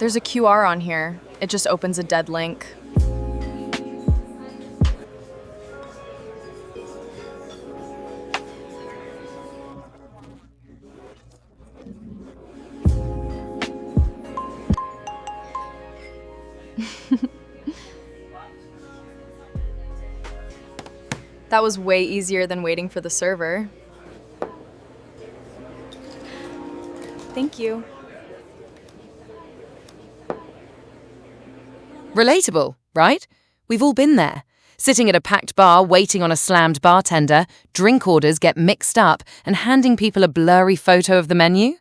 There's a QR on here. It just opens a dead link. That was way easier than waiting for the server. Thank you. Relatable, right? We've all been there. Sitting at a packed bar, waiting on a slammed bartender, drink orders get mixed up, and handing people a blurry photo of the menu?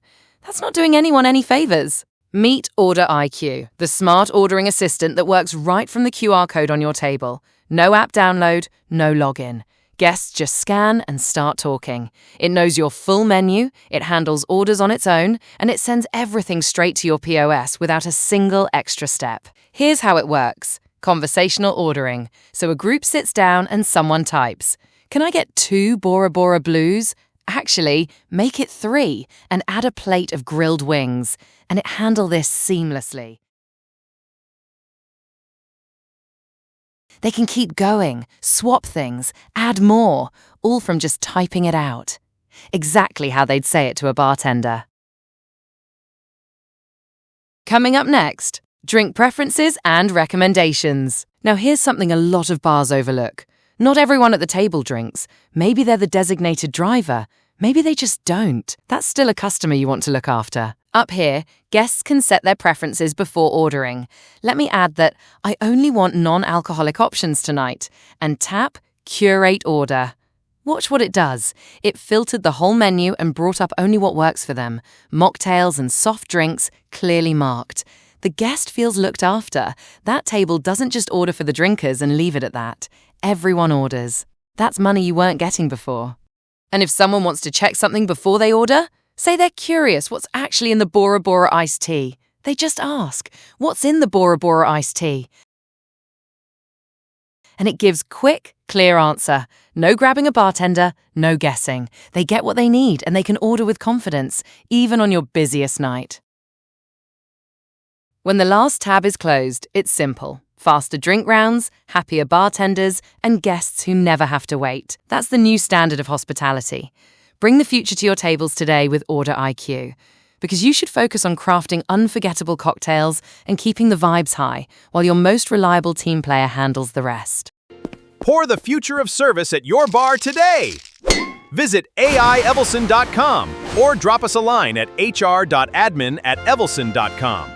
That's not doing anyone any favors. Meet Order IQ, the smart ordering assistant that works right from the QR code on your table. No app download, no login. Guests just scan and start talking. It knows your full menu, it handles orders on its own, and it sends everything straight to your POS without a single extra step. Here's how it works. Conversational ordering. So a group sits down and someone types, "Can I get 2 Bora Bora Blues?" Actually, make it 3 and add a plate of grilled wings, and it handles this seamlessly. They can keep going, swap things, add more, all from just typing it out. Exactly how they'd say it to a bartender. Coming up next, drink preferences and recommendations. Now here's something a lot of bars overlook. Not everyone at the table drinks. Maybe they're the designated driver. Maybe they just don't. That's still a customer you want to look after. Up here, guests can set their preferences before ordering. Let me add that I only want non-alcoholic options tonight, and tap Curate Order. Watch what it does. It filtered the whole menu and brought up only what works for them. Mocktails and soft drinks clearly marked. The guest feels looked after. That table doesn't just order for the drinkers and leave it at that. Everyone orders. That's money you weren't getting before. And if someone wants to check something before they order, say they're curious what's actually in the Bora Bora iced tea. They just ask, "What's in the Bora Bora iced tea?" And it gives quick, clear answer. No grabbing a bartender, no guessing. They get what they need and they can order with confidence, even on your busiest night. When the last tab is closed, it's simple. Faster drink rounds, happier bartenders, and guests who never have to wait. That's the new standard of hospitality. Bring the future to your tables today with Order IQ. Because you should focus on crafting unforgettable cocktails and keeping the vibes high, while your most reliable team player handles the rest. Pour the future of service at your bar today. Visit AIEvelson.com or drop us a line at hr.admin@evelson.com.